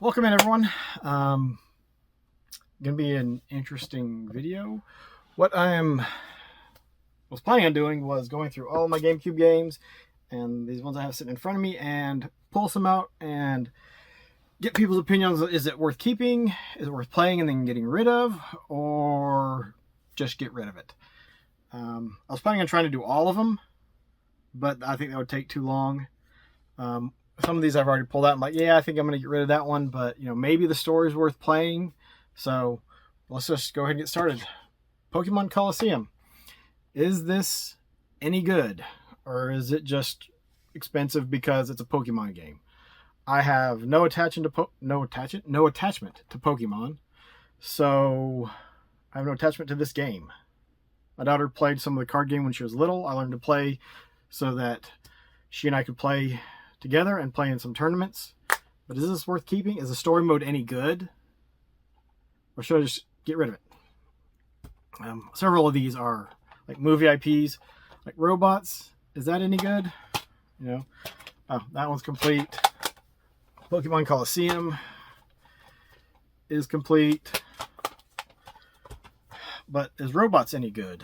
Welcome in, everyone. Gonna be an interesting video. What was planning on doing was going through all my GameCube games and these ones I have sitting in front of me and pull some out and get people's opinions. Is it worth keeping? Is it worth playing and then getting rid of, or just get rid of it? I was planning on trying to do all of them, but I think that would take too long. Some of these I've already pulled out. I'm like, yeah, I think I'm going to get rid of that one, but maybe the story's worth playing. So let's just go ahead and get started. Pokemon Colosseum. Is this any good, or is it just expensive because it's a Pokemon game? I have no attachment to Pokemon, so I have no attachment to this game. My daughter played some of the card game when she was little. I learned to play so that she and I could play together and play in some tournaments. But is this worth keeping? Is the story mode any good, or should I just get rid of it? Several of these are like movie IPs, like robots. Is that any good? Oh, that one's complete. Pokemon Colosseum is complete, but is robots any good?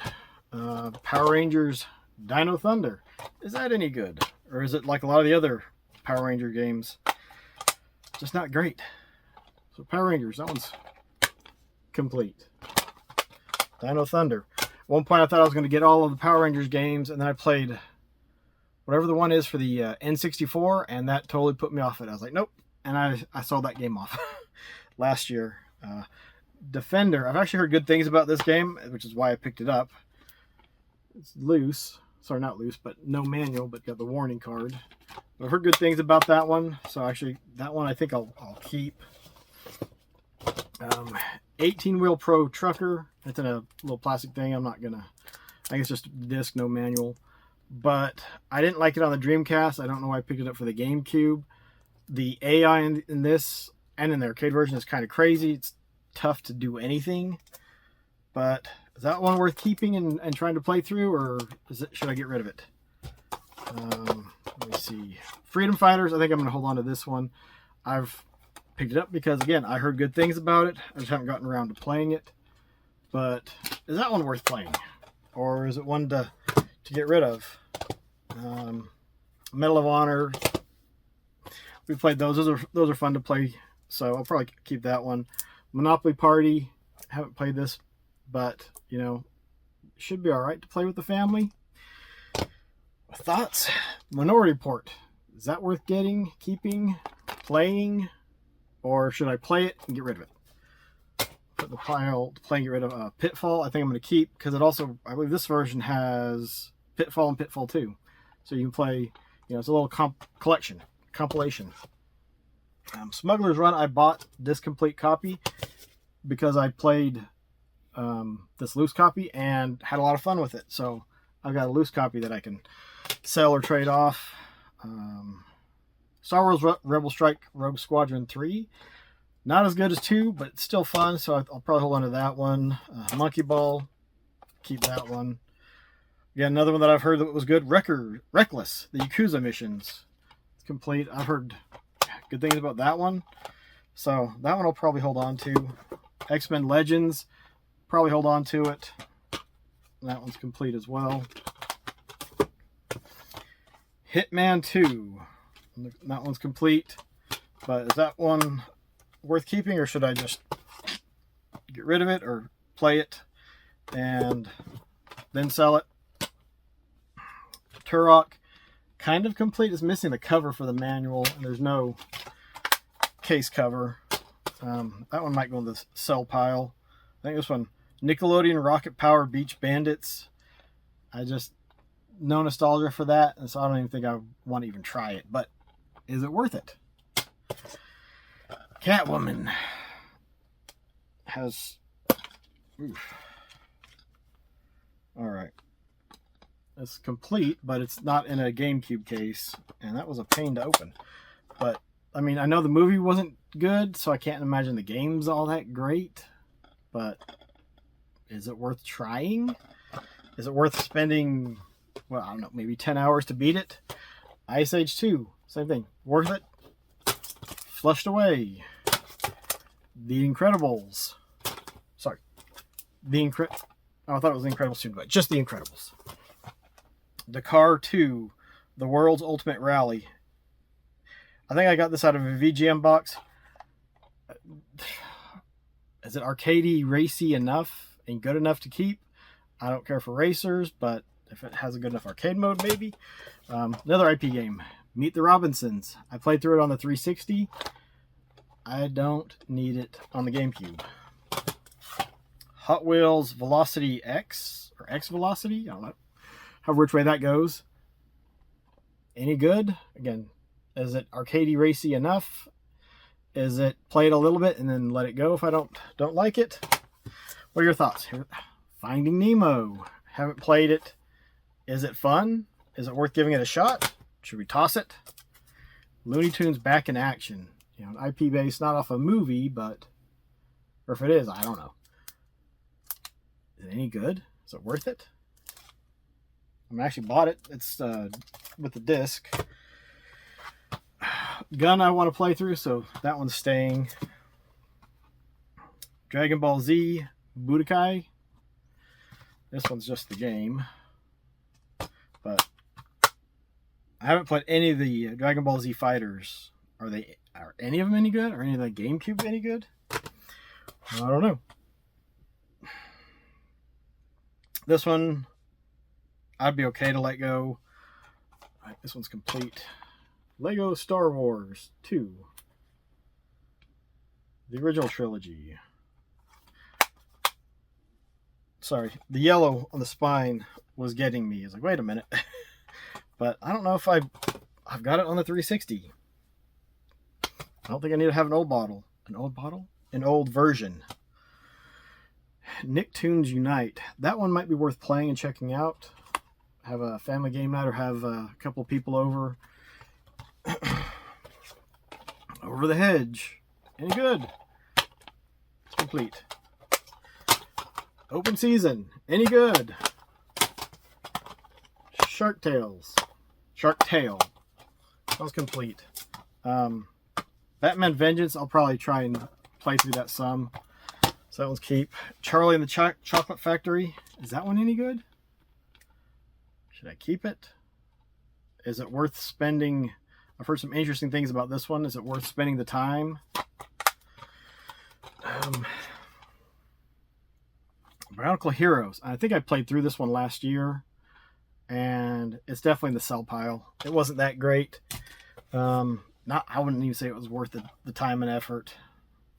Power Rangers Dino Thunder, is that any good? Or is it like a lot of the other Power Ranger games, just not great? So Power Rangers, that one's complete. Dino Thunder. At one point I thought I was going to get all of the Power Rangers games, and then I played whatever the one is for the N64, and that totally put me off it. I was like, nope. And I sold that game off last year. Defender. I've actually heard good things about this game, which is why I picked it up. It's loose. Sorry, not loose, but no manual, but got the warning card. I've heard good things about that one, so actually that one I think I'll keep. 18-wheel Pro Trucker. It's in a little plastic thing. I'm not gonna. I think it's just disc, no manual. But I didn't like it on the Dreamcast. I don't know why I picked it up for the GameCube. The AI in this and in the arcade version is kind of crazy. It's tough to do anything. But is that one worth keeping and trying to play through, or should I get rid of it? Let me see. Freedom Fighters. I think I'm going to hold on to this one. I've picked it up because, again, I heard good things about it. I just haven't gotten around to playing it. But is that one worth playing, or is it one to get rid of? Medal of Honor. We played those. Those are fun to play, so I'll probably keep that one. Monopoly Party. Haven't played this, but should be all right to play with the family. Thoughts? Minority Report. Is that worth getting, keeping, playing, or should I play it and get rid of it? Put the pile to play and get rid of Pitfall. I think I'm going to keep, because it also, I believe this version has Pitfall and Pitfall 2, so you can play. It's a little compilation. Smuggler's Run. I bought this complete copy because I played this loose copy and had a lot of fun with it. So I've got a loose copy that I can sell or trade off. Star Wars Rebel Strike Rogue Squadron 3. Not as good as 2, but it's still fun, so I'll probably hold on to that one. Monkey Ball. Keep that one. Again, another one that I've heard that was good. Reckless. The Yakuza missions. It's complete. I've heard good things about that one. So that one I'll probably hold on to. X-Men Legends. Probably hold on to it. That one's complete as well. Hitman 2. That one's complete. But is that one worth keeping, or should I just get rid of it or play it and then sell it? Turok. Kind of complete. It's missing the cover for the manual, and there's no case cover. That one might go in the sell pile. I think this one, Nickelodeon Rocket Power Beach Bandits. I just, no nostalgia for that, and so I don't even think I want to even try it. But is it worth it? Catwoman has. Oof. All right. It's complete, but it's not in a GameCube case, and that was a pain to open. But I mean, I know the movie wasn't good, so I can't imagine the game's all that great. But is it worth trying? Is it worth spending, well, I don't know, maybe 10 hours to beat it? Ice Age 2, same thing. Worth it? Flushed away. The Incredibles. Sorry. Oh, I thought it was The Incredibles 2, but just The Incredibles. Dakar 2, The World's Ultimate Rally. I think I got this out of a VGM box. Is it arcadey, racy enough and good enough to keep? I don't care for racers, but if it has a good enough arcade mode, maybe. Another IP game, Meet the Robinsons. I played through it on the 360. I don't need it on the GameCube. Hot Wheels Velocity X, or X Velocity, I don't know which way that goes. Any good? Again, is it arcadey, racy enough? Is it play it a little bit and then let it go if I don't like it? What are your thoughts? Finding Nemo. Haven't played it. Is it fun? Is it worth giving it a shot? Should we toss it? Looney Tunes Back in Action. You know, an IP based, not off a movie, but, or if it is, I don't know. Is it any good? Is it worth it? I actually bought it. It's with the disc. Gun I want to play through, so that one's staying. Dragon Ball Z Budokai. This one's just the game. But I haven't played any of the Dragon Ball Z fighters. Are any of them any good? Are any of the GameCube any good? I don't know. This one, I'd be okay to let go. All right, this one's complete. Lego Star Wars 2. The original trilogy. Sorry, the yellow on the spine was getting me. It's like, wait a minute. But I don't know if I've got it on the 360. I don't think I need to have an old bottle. An old bottle? An old version. Nicktoons Unite. That one might be worth playing and checking out. Have a family game night or have a couple of people over. Over the Hedge. Any good? It's complete. Open Season. Any good? Shark Tale. That was complete. Batman Vengeance. I'll probably try and play through that some. So that one's keep. Charlie and the Chocolate Factory. Is that one any good? Should I keep it? Is it worth spending? I've heard some interesting things about this one. Is it worth spending the time? Bionicle Heroes. I think I played through this one last year, and it's definitely in the sell pile. It wasn't that great. I wouldn't even say it was worth the time and effort.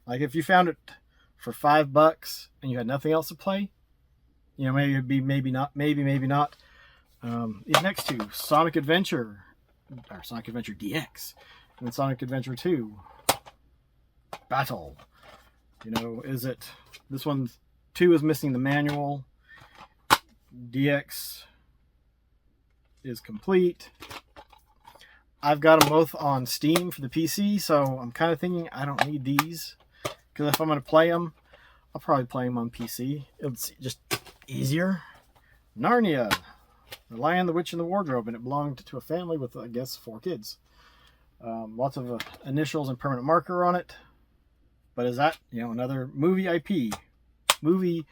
Like if you found it for $5 and you had nothing else to play, you know, maybe it'd be maybe not. These next two, Sonic Adventure DX, and then Sonic Adventure 2 Battle. You know, is it this one? 2 is missing the manual. DX is complete. I've got them both on Steam for the PC, so I'm kind of thinking I don't need these, because if I'm going to play them, I'll probably play them on PC. It's just easier. Narnia, The Lion, the Witch, and the Wardrobe, and it belonged to a family with, I guess, 4 kids. Lots of initials and permanent marker on it. But is that, you know, another movie IP? Movie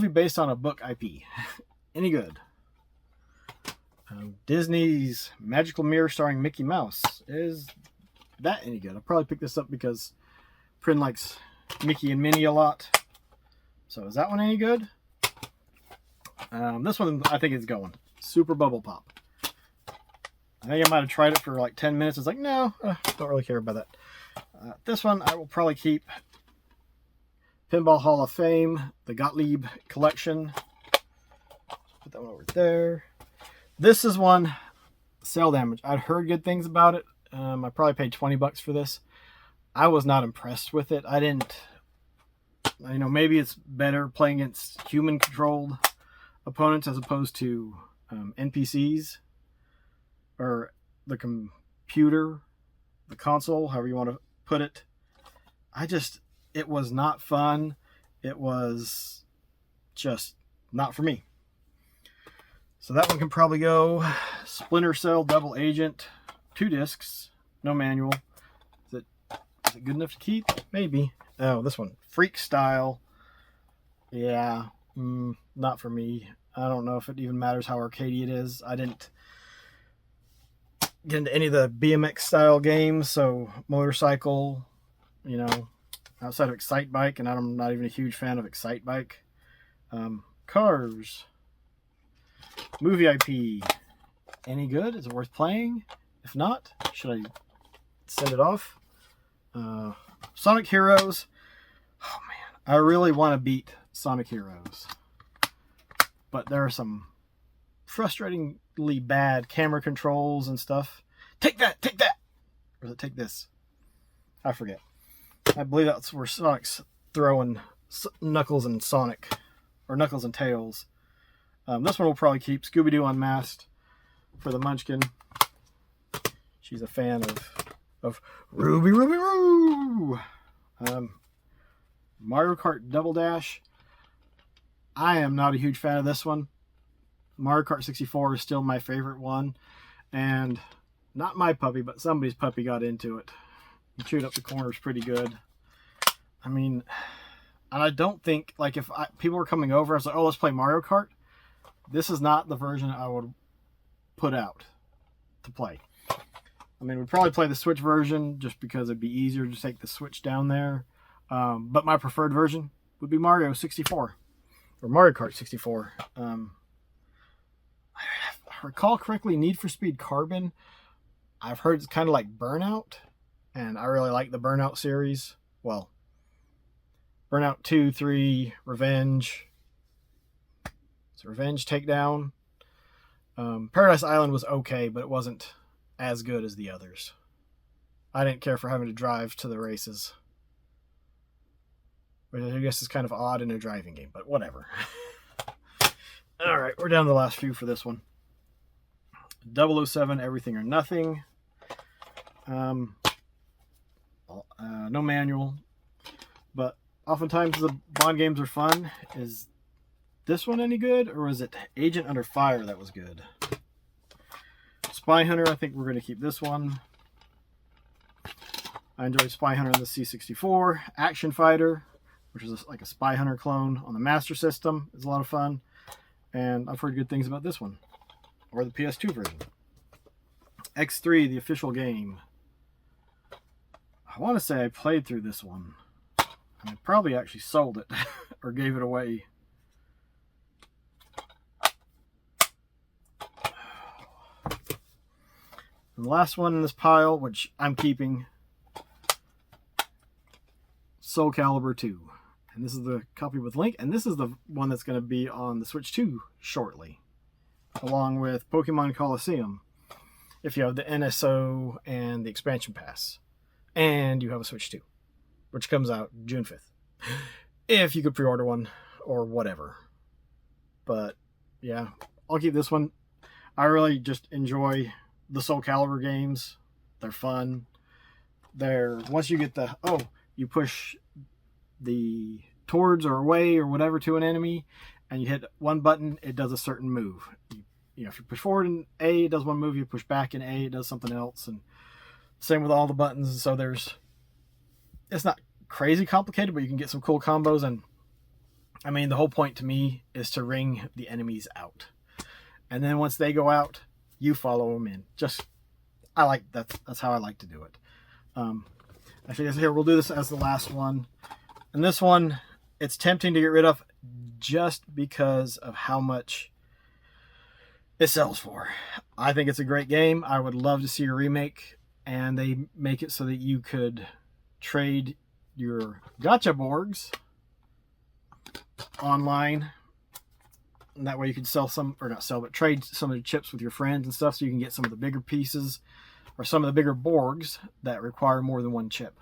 based on a book IP. Any good? Disney's Magical Mirror starring Mickey Mouse. Is that any good? I'll probably pick this up because Prin likes Mickey and Minnie a lot. So is that one any good? This one I think is going. Super Bubble Pop. I think I might have tried it for like 10 minutes. It's like, no, don't really care about that. This one I will probably keep. Pinball Hall of Fame, the Gottlieb Collection. Put that one over there. This is one, Cell Damage. I'd heard good things about it. I probably paid $20 for this. I was not impressed with it. I didn't, you know, maybe it's better playing against human-controlled opponents as opposed to NPCs or the computer, the console, however you want to put it. It was not fun. It was just not for me. So that one can probably go. Splinter Cell Double Agent, 2 discs, no manual. Is it Is it good enough to keep? Maybe. Oh, this one. Freak style. Yeah. Not for me. I don't know if it even matters how arcadey it is. I didn't get into any of the BMX style games, so motorcycle, you know, outside of Excite Bike, and I'm not even a huge fan of Excite Bike. Cars. Movie IP. Any good? Is it worth playing? If not, should I send it off? Sonic Heroes. Oh man, I really want to beat Sonic Heroes, but there are some frustratingly bad camera controls and stuff. Take that! Take that! Or does it take this? I forget. I believe that's where Sonic's throwing Knuckles and Sonic, or Knuckles and Tails. This one will probably keep. Scooby-Doo Unmasked for the Munchkin. She's a fan of Ruby Roo. Mario Kart Double Dash. I am not a huge fan of this one. Mario Kart 64 is still my favorite one. And not my puppy, but somebody's puppy got into it. He chewed up the corners pretty good. I mean, and I don't think, like, if people were coming over, I was like, oh, let's play Mario Kart. This is not the version I would put out to play. I mean, we'd probably play the Switch version just because it'd be easier to take the Switch down there. But my preferred version would be Mario 64. Or Mario Kart 64. I recall correctly, Need for Speed Carbon, I've heard it's kind of like Burnout. And I really like the Burnout series. Well, Burnout 2, 3, Revenge. So Revenge, Takedown. Paradise Island was okay, but it wasn't as good as the others. I didn't care for having to drive to the races. Which I guess is kind of odd in a driving game, but whatever. Alright, we're down to the last few for this one. 007, Everything or Nothing. No manual. But oftentimes the Bond games are fun. Is this one any good? Or was it Agent Under Fire that was good? Spy Hunter, I think we're going to keep this one. I enjoyed Spy Hunter on the C64. Action Fighter, which is like a Spy Hunter clone on the Master System, is a lot of fun. And I've heard good things about this one. Or the PS2 version. X3, the official game. I want to say I played through this one. I probably actually sold it or gave it away. And the last one in this pile, which I'm keeping, Soul Calibur 2. And this is the copy with link, and this is the one that's going to be on the Switch 2 shortly, along with Pokemon Coliseum, if you have the NSO and the expansion pass, and you have a Switch 2, which comes out June 5th, if you could pre-order one, or whatever. But, yeah, I'll keep this one. I really just enjoy the Soul Calibur games. They're fun. Once you get you push the towards or away or whatever to an enemy, and you hit one button, it does a certain move. If you push forward in A, it does one move. You push back in A, it does something else. And same with all the buttons. And so it's not crazy complicated, but you can get some cool combos. And I mean, the whole point to me is to ring the enemies out. And then once they go out, you follow them in. That's how I like to do it. I think here we'll do this as the last one. And this one, it's tempting to get rid of just because of how much it sells for. I think it's a great game. I would love to see a remake, and they make it so that you could trade your gacha borgs online. And that way you could trade some of the chips with your friends and stuff, so you can get some of the bigger pieces or some of the bigger borgs that require more than one chip.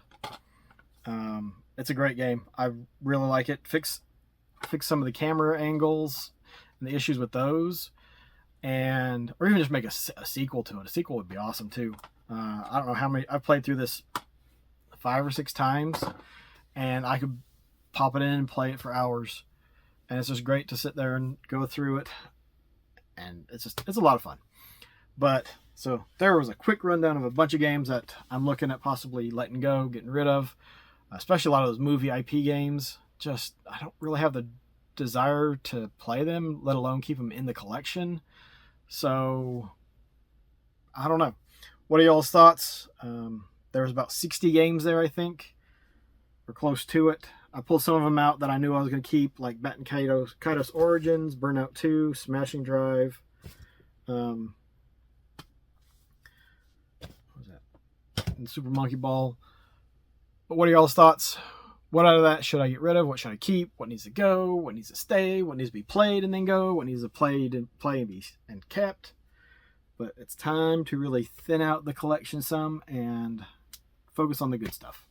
It's a great game. I really like it. Fix some of the camera angles and the issues with those, or even just make a sequel to it. A sequel would be awesome too. I don't know how many. I've played through this 5 or 6 times, and I could pop it in and play it for hours. And it's just great to sit there and go through it, and it's a lot of fun. But So there was a quick rundown of a bunch of games that I'm looking at possibly letting go, getting rid of, especially a lot of those movie IP games. Just, I don't really have the desire to play them, let alone keep them in the collection. So, I don't know. What are y'all's thoughts? There was about 60 games there, I think, or close to it. I pulled some of them out that I knew I was going to keep, like Bat and Kaitos Origins, Burnout 2, Smashing Drive. What was that? And Super Monkey Ball. But what are y'all's thoughts? What out of that should I get rid of? What should I keep? What needs to go? What needs to stay? What needs to be played and then go? What needs to play and be and kept? But it's time to really thin out the collection some and focus on the good stuff.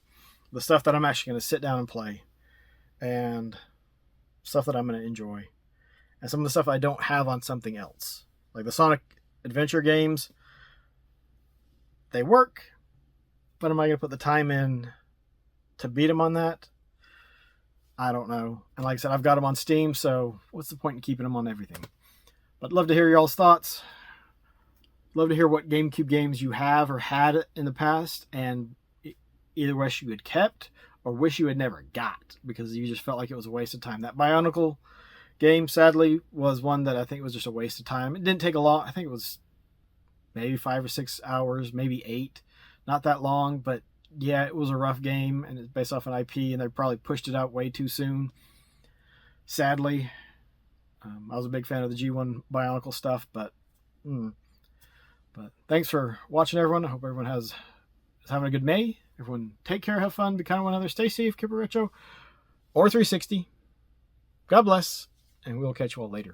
The stuff that I'm actually going to sit down and play. And stuff that I'm going to enjoy. And some of the stuff I don't have on something else. Like the Sonic Adventure games. They work. But am I going to put the time in to beat them on that? I don't know. And like I said, I've got them on Steam, so what's the point in keeping them on everything? But love to hear y'all's thoughts. Love to hear what GameCube games you have or had in the past, and either wish you had kept or wish you had never got because you just felt like it was a waste of time. That Bionicle game, sadly, was one that I think was just a waste of time. It didn't take a long. I think it was maybe 5 or 6 hours, maybe 8. Not that long, but yeah, it was a rough game, and it's based off an IP, and they probably pushed it out way too soon. Sadly, I was a big fan of the G1 Bionicle stuff, but thanks for watching, everyone. I hope everyone is having a good May. Everyone, take care, have fun, be kind to one another, stay safe, keep it retro, or 360. God bless, and we'll catch you all later.